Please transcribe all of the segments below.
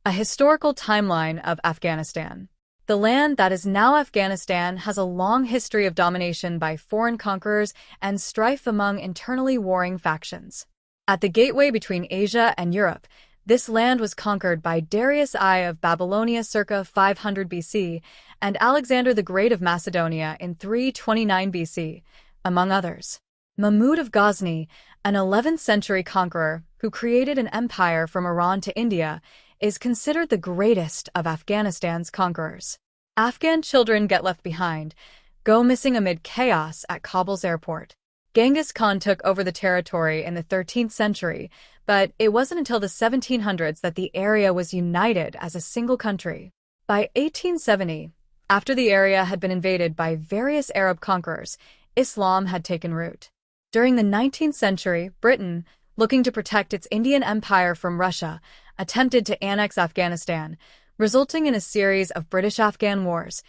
A historical timeline of Afghanistan. The land that is now Afghanistan has a long history of domination by foreign conquerors and strife among internally warring factions. At the gateway between Asia and Europe, this land was conquered by Darius I of Babylonia circa 500 BC and Alexander the Great of Macedonia in 329 BC, among others. Mahmud of Ghazni, an 11th century conqueror who created an empire from Iran to India, is considered the greatest of Afghanistan's conquerors. Afghan children get left behind, go missing amid chaos at Kabul's airport. Genghis Khan took over the territory in the 13th century, but it wasn't until the 1700s that the area was united as a single country. By 1870, after the area had been invaded by various Arab conquerors, Islam had taken root. During the 19th century, Britain, looking to protect its Indian empire from Russia, attempted to annex Afghanistan, resulting in a series of British-Afghan wars,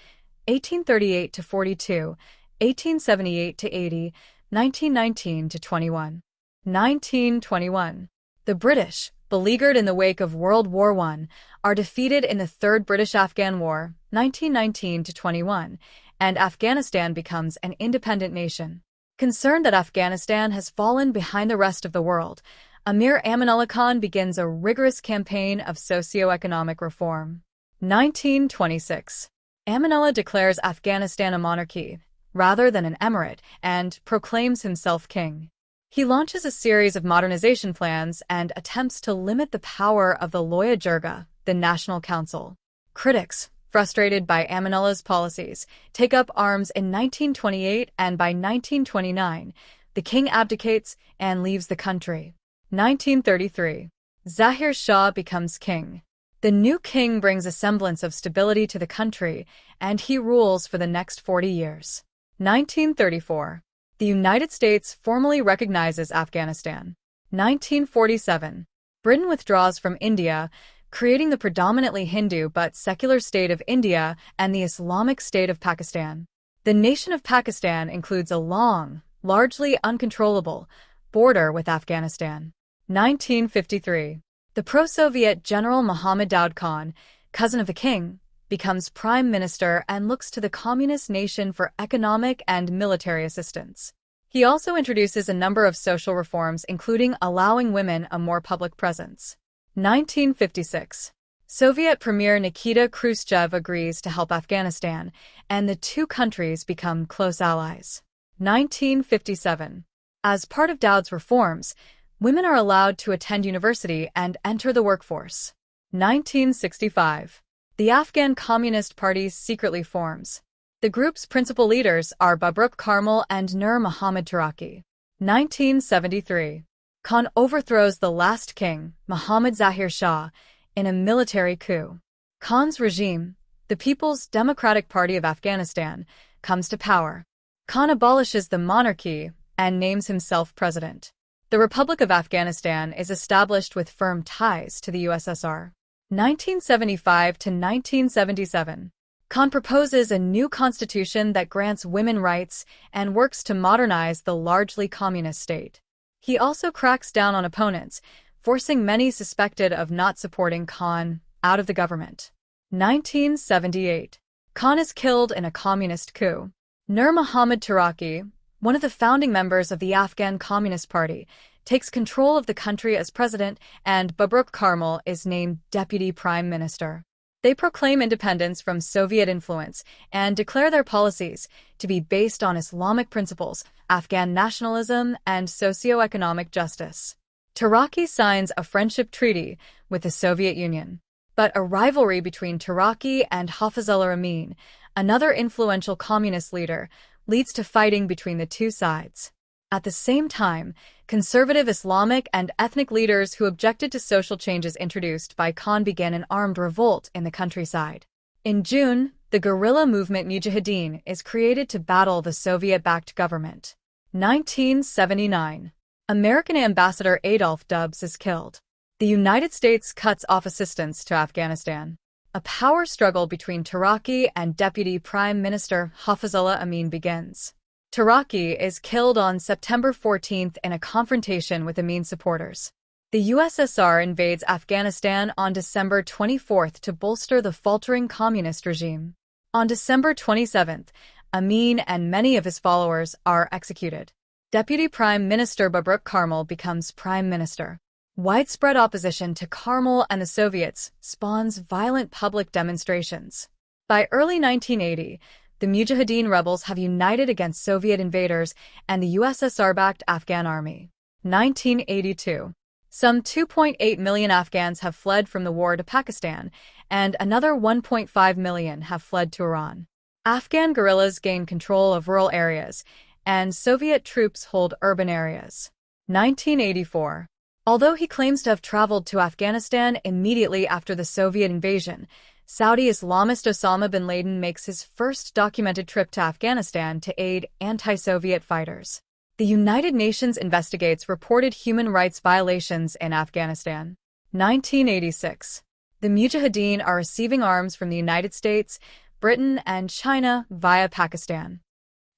1838–42, 1878–80, 1919–21. 1921. The British, beleaguered in the wake of World War I, are defeated in the Third British-Afghan War, 1919–21, and Afghanistan becomes an independent nation. Concerned that Afghanistan has fallen behind the rest of the world, Amir Amanullah Khan begins a rigorous campaign of socio-economic reform. 1926. Amanullah declares Afghanistan a monarchy, rather than an emirate, and proclaims himself king. He launches a series of modernization plans and attempts to limit the power of the Loya Jirga, the National Council. Critics, frustrated by Amanullah's policies, take up arms in 1928, and by 1929, the king abdicates and leaves the country. 1933. Zahir Shah becomes king. The new king brings a semblance of stability to the country, and he rules for the next 40 years. 1934. The United States formally recognizes Afghanistan. 1947. Britain withdraws from India, creating the predominantly Hindu but secular state of India and the Islamic state of Pakistan. The nation of Pakistan includes a long, largely uncontrollable, border with Afghanistan. 1953. The pro-Soviet General Muhammad Daud Khan, cousin of the king, becomes prime minister and looks to the communist nation for economic and military assistance. He also introduces a number of social reforms, including allowing women a more public presence. 1956. Soviet Premier Nikita Khrushchev agrees to help Afghanistan, and the two countries become close allies. 1957. As part of Daud's reforms, women are allowed to attend university and enter the workforce. 1965. The Afghan Communist Party secretly forms. The group's principal leaders are Babruk Karmal and Nur Muhammad Taraki. 1973. Khan overthrows the last king, Muhammad Zahir Shah, in a military coup. Khan's regime, the People's Democratic Party of Afghanistan, comes to power. Khan abolishes the monarchy and names himself president. The Republic of Afghanistan is established with firm ties to the USSR. 1975 to 1977. Khan proposes a new constitution that grants women rights and works to modernize the largely communist state. He also cracks down on opponents, forcing many suspected of not supporting Khan out of the government. 1978. Khan is killed in a communist coup. Nur Muhammad Taraki, one of the founding members of the Afghan Communist Party, takes control of the country as president, and Babruk Karmal is named deputy prime minister. They proclaim independence from Soviet influence and declare their policies to be based on Islamic principles, Afghan nationalism, and socio-economic justice. Taraki signs a friendship treaty with the Soviet Union. But a rivalry between Taraki and Hafizullah Amin, another influential communist leader, leads to fighting between the two sides. At the same time, conservative Islamic and ethnic leaders who objected to social changes introduced by Khan began an armed revolt in the countryside. In June, the guerrilla movement Mujahideen is created to battle the Soviet-backed government. 1979. American Ambassador Adolph Dubs is killed. The United States cuts off assistance to Afghanistan. A power struggle between Taraki and Deputy Prime Minister Hafizullah Amin begins. Taraki is killed on September 14 in a confrontation with Amin's supporters. The USSR invades Afghanistan on December 24 to bolster the faltering communist regime. On December 27, Amin and many of his followers are executed. Deputy Prime Minister Babruk Karmal becomes Prime Minister. Widespread opposition to Karmal and the Soviets spawns violent public demonstrations. By early 1980, the Mujahideen rebels have united against Soviet invaders and the USSR-backed Afghan army. 1982. Some 2.8 million Afghans have fled from the war to Pakistan, and another 1.5 million have fled to Iran. Afghan guerrillas gain control of rural areas, and Soviet troops hold urban areas. 1984. Although he claims to have traveled to Afghanistan immediately after the Soviet invasion, Saudi Islamist Osama bin Laden makes his first documented trip to Afghanistan to aid anti-Soviet fighters. The United Nations investigates reported human rights violations in Afghanistan. 1986. The Mujahideen are receiving arms from the United States, Britain, and China via Pakistan.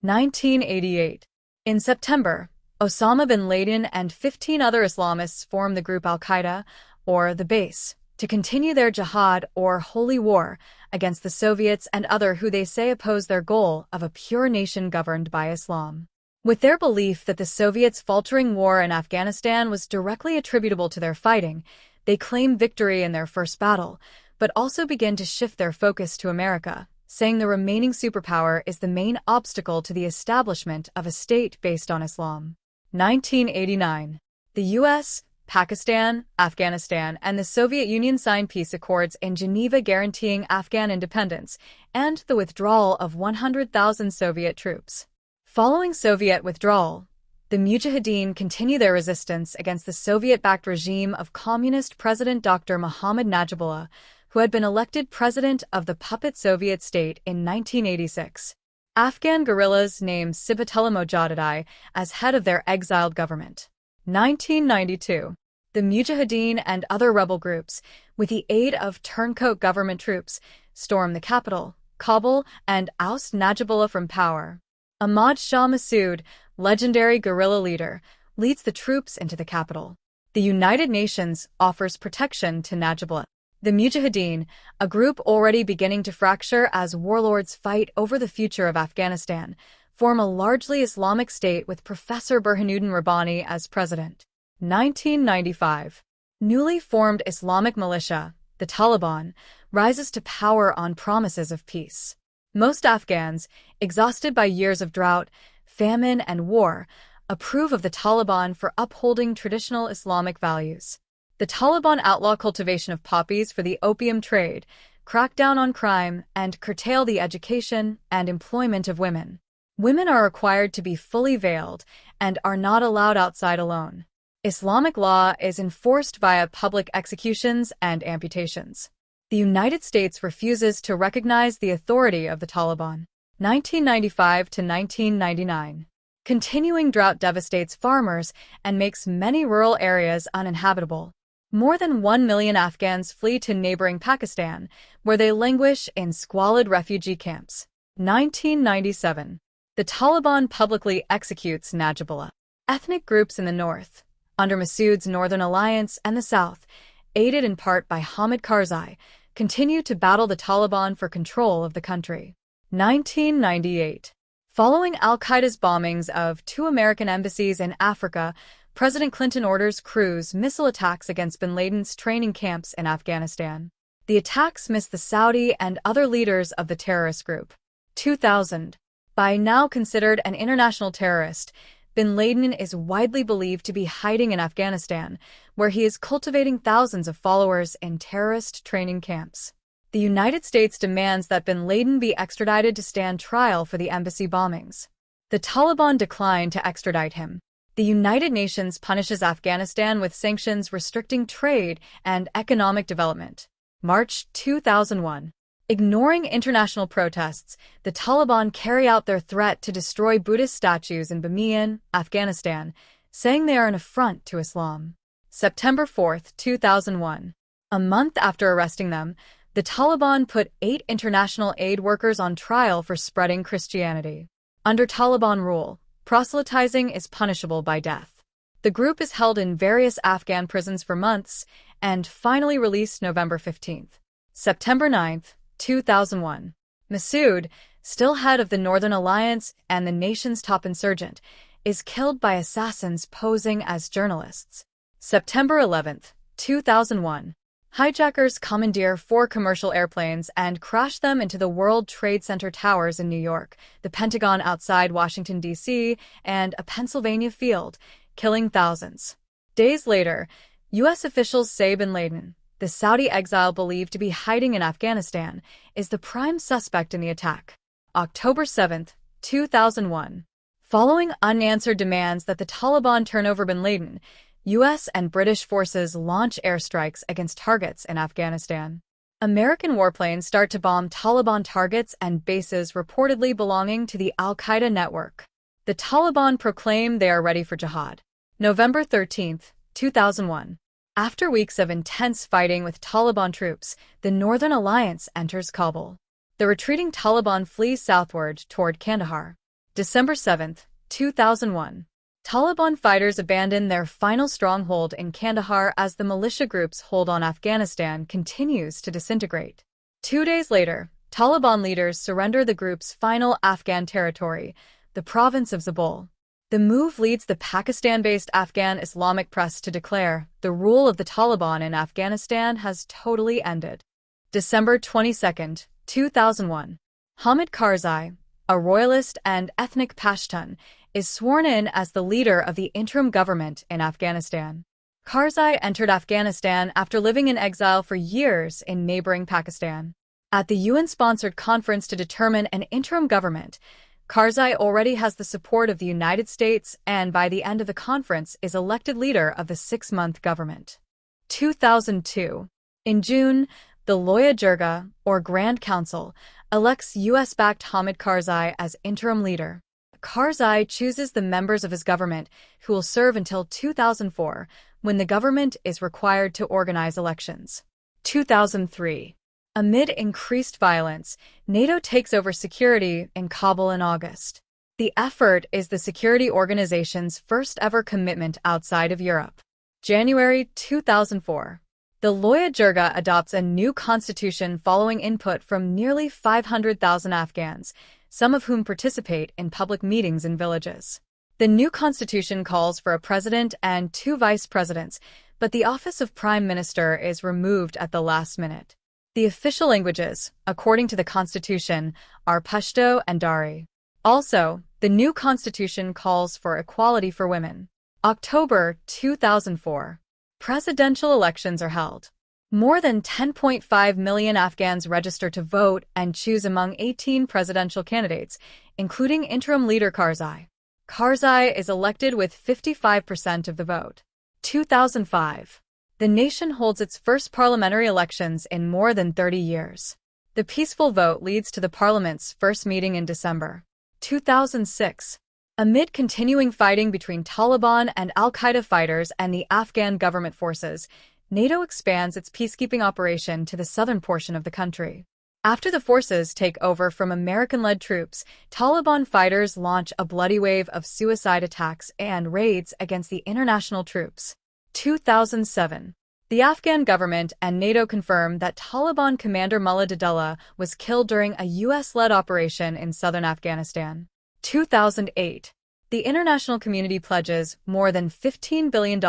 1988. In September, Osama bin Laden and 15 other Islamists form the group Al-Qaeda, or the Base, to continue their jihad or holy war against the Soviets and other who they say oppose their goal of a pure nation governed by Islam. With their belief that the Soviets' faltering war in Afghanistan was directly attributable to their fighting, they claim victory in their first battle, but also begin to shift their focus to America, saying the remaining superpower is the main obstacle to the establishment of a state based on Islam. 1989. The U.S., Pakistan, Afghanistan, and the Soviet Union signed peace accords in Geneva guaranteeing Afghan independence and the withdrawal of 100,000 Soviet troops. Following Soviet withdrawal, the Mujahideen continue their resistance against the Soviet-backed regime of Communist President Dr. Mohammad Najibullah, who had been elected president of the puppet Soviet state in 1986. Afghan guerrillas named Sibatullah Mojahedin as head of their exiled government. 1992. The Mujahideen and other rebel groups, with the aid of turncoat government troops, storm the capital, Kabul, and oust Najibullah from power. Ahmad Shah Massoud, legendary guerrilla leader, leads the troops into the capital. The United Nations offers protection to Najibullah. The Mujahideen, a group already beginning to fracture as warlords fight over the future of Afghanistan, form a largely Islamic state with Professor Burhanuddin Rabbani as president. 1995. Newly formed Islamic militia, the Taliban, rises to power on promises of peace. Most Afghans, exhausted by years of drought, famine, and war, approve of the Taliban for upholding traditional Islamic values. The Taliban outlaw cultivation of poppies for the opium trade, crack down on crime, and curtail the education and employment of women. Women are required to be fully veiled and are not allowed outside alone. Islamic law is enforced via public executions and amputations. The United States refuses to recognize the authority of the Taliban. 1995 to 1999. Continuing drought devastates farmers and makes many rural areas uninhabitable. More than 1 million Afghans flee to neighboring Pakistan, where they languish in squalid refugee camps. 1997. The Taliban publicly executes Najibullah. Ethnic groups in the north, under Massoud's Northern Alliance, and the south, aided in part by Hamid Karzai, continue to battle the Taliban for control of the country. 1998. Following al-Qaeda's bombings of 2 American embassies in Africa, President Clinton orders cruise missile attacks against bin Laden's training camps in Afghanistan. The attacks missed the Saudi and other leaders of the terrorist group. 2000. By now considered an international terrorist, bin Laden is widely believed to be hiding in Afghanistan, where he is cultivating thousands of followers in terrorist training camps. The United States demands that bin Laden be extradited to stand trial for the embassy bombings. The Taliban decline to extradite him. The United Nations punishes Afghanistan with sanctions restricting trade and economic development. March 2001. Ignoring international protests, the Taliban carry out their threat to destroy Buddhist statues in Bamiyan, Afghanistan, saying they are an affront to Islam. September 4, 2001. A month after arresting them, the Taliban put 8 international aid workers on trial for spreading Christianity. Under Taliban rule, proselytizing is punishable by death. The group is held in various Afghan prisons for months and finally released November 15th. September 9th, 2001. Masood, still head of the Northern Alliance and the nation's top insurgent, is killed by assassins posing as journalists. September 11th, 2001. Hijackers commandeer 4 commercial airplanes and crash them into the World Trade Center towers in New York, the Pentagon outside Washington, D.C., and a Pennsylvania field, killing thousands. Days later, U.S. officials say bin Laden, the Saudi exile believed to be hiding in Afghanistan, is the prime suspect in the attack. October 7th, 2001. Following unanswered demands that the Taliban turn over bin Laden, U.S. and British forces launch airstrikes against targets in Afghanistan. American warplanes start to bomb Taliban targets and bases reportedly belonging to the al-Qaeda network. The Taliban proclaim they are ready for jihad. November 13th, 2001. After weeks of intense fighting with Taliban troops, the Northern Alliance enters Kabul. The retreating Taliban flees southward toward Kandahar. December 7th, 2001. Taliban fighters abandon their final stronghold in Kandahar as the militia group's hold on Afghanistan continues to disintegrate. 2 days later, Taliban leaders surrender the group's final Afghan territory, the province of Zabul. The move leads the Pakistan-based Afghan Islamic press to declare the rule of the Taliban in Afghanistan has totally ended. December 22nd, 2001. Hamid Karzai, a royalist and ethnic Pashtun, is sworn in as the leader of the interim government in Afghanistan. Karzai entered Afghanistan after living in exile for years in neighboring Pakistan. At the UN-sponsored conference to determine an interim government, Karzai already has the support of the United States and by the end of the conference is elected leader of the 6-month government. 2002. In June, the Loya Jirga, or Grand Council, elects US-backed Hamid Karzai as interim leader. Karzai chooses the members of his government who will serve until 2004, when the government is required to organize elections. 2003. Amid increased violence, NATO takes over security in Kabul in August. The effort is the security organization's first-ever commitment outside of Europe. January 2004. The Loya Jirga adopts a new constitution following input from nearly 500,000 Afghans, some of whom participate in public meetings in villages. The new constitution calls for a president and 2 vice presidents, but the office of prime minister is removed at the last minute. The official languages, according to the constitution, are Pashto and Dari. Also, the new constitution calls for equality for women. October 2004. Presidential elections are held. More than 10.5 million Afghans register to vote and choose among 18 presidential candidates, including interim leader Karzai. Karzai is elected with 55% of the vote. 2005. The nation holds its first parliamentary elections in more than 30 years. The peaceful vote leads to the parliament's first meeting in December. 2006. Amid continuing fighting between Taliban and al-Qaeda fighters and the Afghan government forces, NATO expands its peacekeeping operation to the southern portion of the country. After the forces take over from American-led troops, Taliban fighters launch a bloody wave of suicide attacks and raids against the international troops. 2007. The Afghan government and NATO confirm that Taliban commander Mullah Dadullah was killed during a U.S.-led operation in southern Afghanistan. 2008. The international community pledges more than $15 billion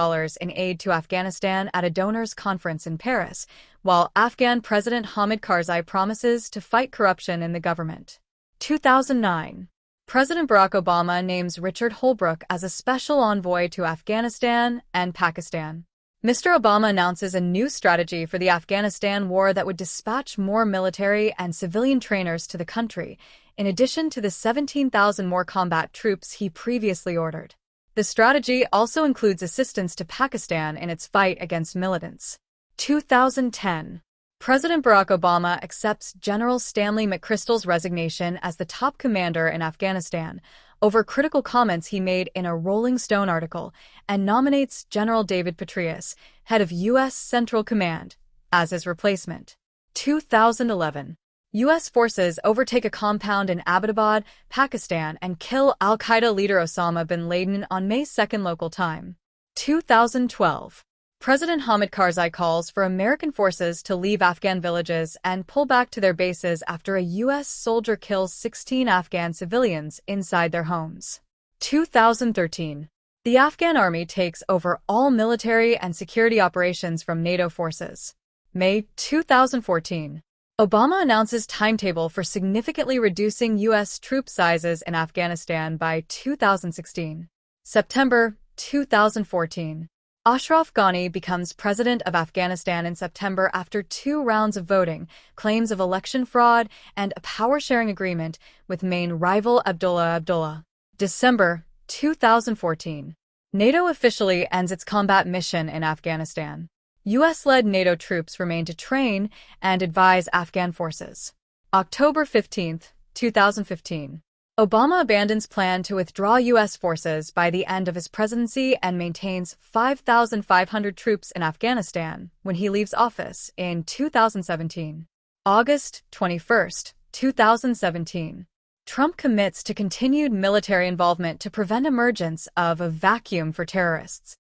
in aid to Afghanistan at a donors' conference in Paris, while Afghan President Hamid Karzai promises to fight corruption in the government. 2009. President Barack Obama names Richard Holbrooke as a special envoy to Afghanistan and Pakistan. Mr. Obama announces a new strategy for the Afghanistan war that would dispatch more military and civilian trainers to the country, in addition to the 17,000 more combat troops he previously ordered. The strategy also includes assistance to Pakistan in its fight against militants. 2010. President Barack Obama accepts General Stanley McChrystal's resignation as the top commander in Afghanistan over critical comments he made in a Rolling Stone article and nominates General David Petraeus, head of U.S. Central Command, as his replacement. 2011. U.S. forces overtake a compound in Abbottabad, Pakistan, and kill al-Qaeda leader Osama bin Laden on May 2 local time. 2012. President Hamid Karzai calls for American forces to leave Afghan villages and pull back to their bases after a U.S. soldier kills 16 Afghan civilians inside their homes. 2013. The Afghan army takes over all military and security operations from NATO forces. May 2014. Obama announces timetable for significantly reducing U.S. troop sizes in Afghanistan by 2016. September 2014. Ashraf Ghani becomes president of Afghanistan in September after 2 rounds of voting, claims of election fraud, and a power-sharing agreement with main rival Abdullah. December 2014. NATO officially ends its combat mission in Afghanistan. U.S.-led NATO troops remain to train and advise Afghan forces. October 15, 2015. Obama abandons plan to withdraw U.S. forces by the end of his presidency and maintains 5,500 troops in Afghanistan when he leaves office in 2017. August 21, 2017. Trump commits to continued military involvement to prevent emergence of a vacuum for terrorists.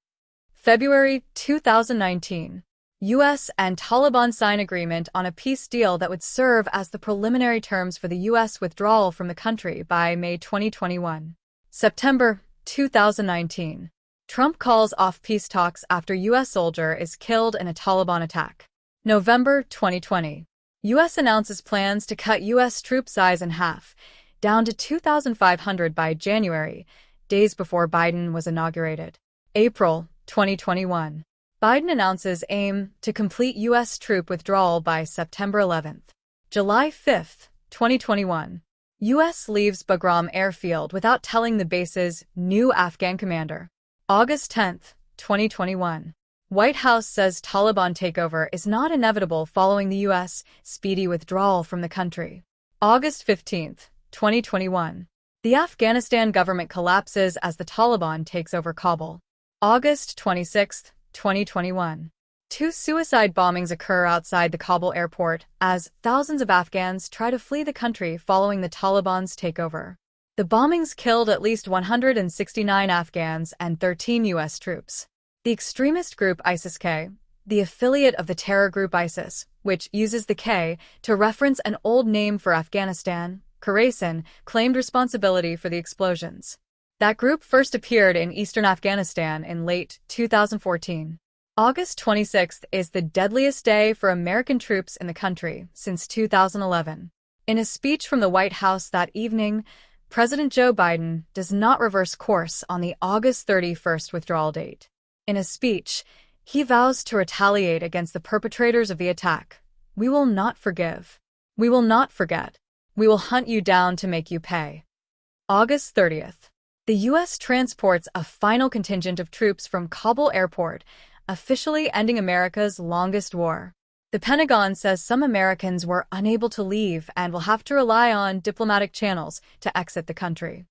February 2019. U.S. and Taliban sign agreement on a peace deal that would serve as the preliminary terms for the U.S. withdrawal from the country by May 2021. September 2019. Trump calls off peace talks after U.S. soldier is killed in a Taliban attack. November 2020. U.S. announces plans to cut U.S. troop size in half, down to 2,500 by January, days before Biden was inaugurated. April 2021. Biden announces aim to complete U.S. troop withdrawal by September 11th. July 5th, 2021. U.S. leaves Bagram airfield without telling the base's new Afghan commander. August 10th, 2021. White House says Taliban takeover is not inevitable following the U.S. speedy withdrawal from the country. August 15th, 2021. The Afghanistan government collapses as the Taliban takes over Kabul. August 26th, 2021. 2 suicide bombings occur outside the Kabul airport as thousands of Afghans try to flee the country following the Taliban's takeover. The bombings killed at least 169 Afghans and 13 U.S. troops. The extremist group ISIS-K, the affiliate of the terror group ISIS, which uses the K to reference an old name for Afghanistan, Khorasan, claimed responsibility for the explosions. That group first appeared in eastern Afghanistan in late 2014. August 26th is the deadliest day for American troops in the country since 2011. In a speech from the White House that evening, President Joe Biden does not reverse course on the August 31st withdrawal date. In a speech, he vows to retaliate against the perpetrators of the attack. "We will not forgive. We will not forget. We will hunt you down to make you pay." August 30th. The U.S. transports a final contingent of troops from Kabul airport, officially ending America's longest war. The Pentagon says some Americans were unable to leave and will have to rely on diplomatic channels to exit the country.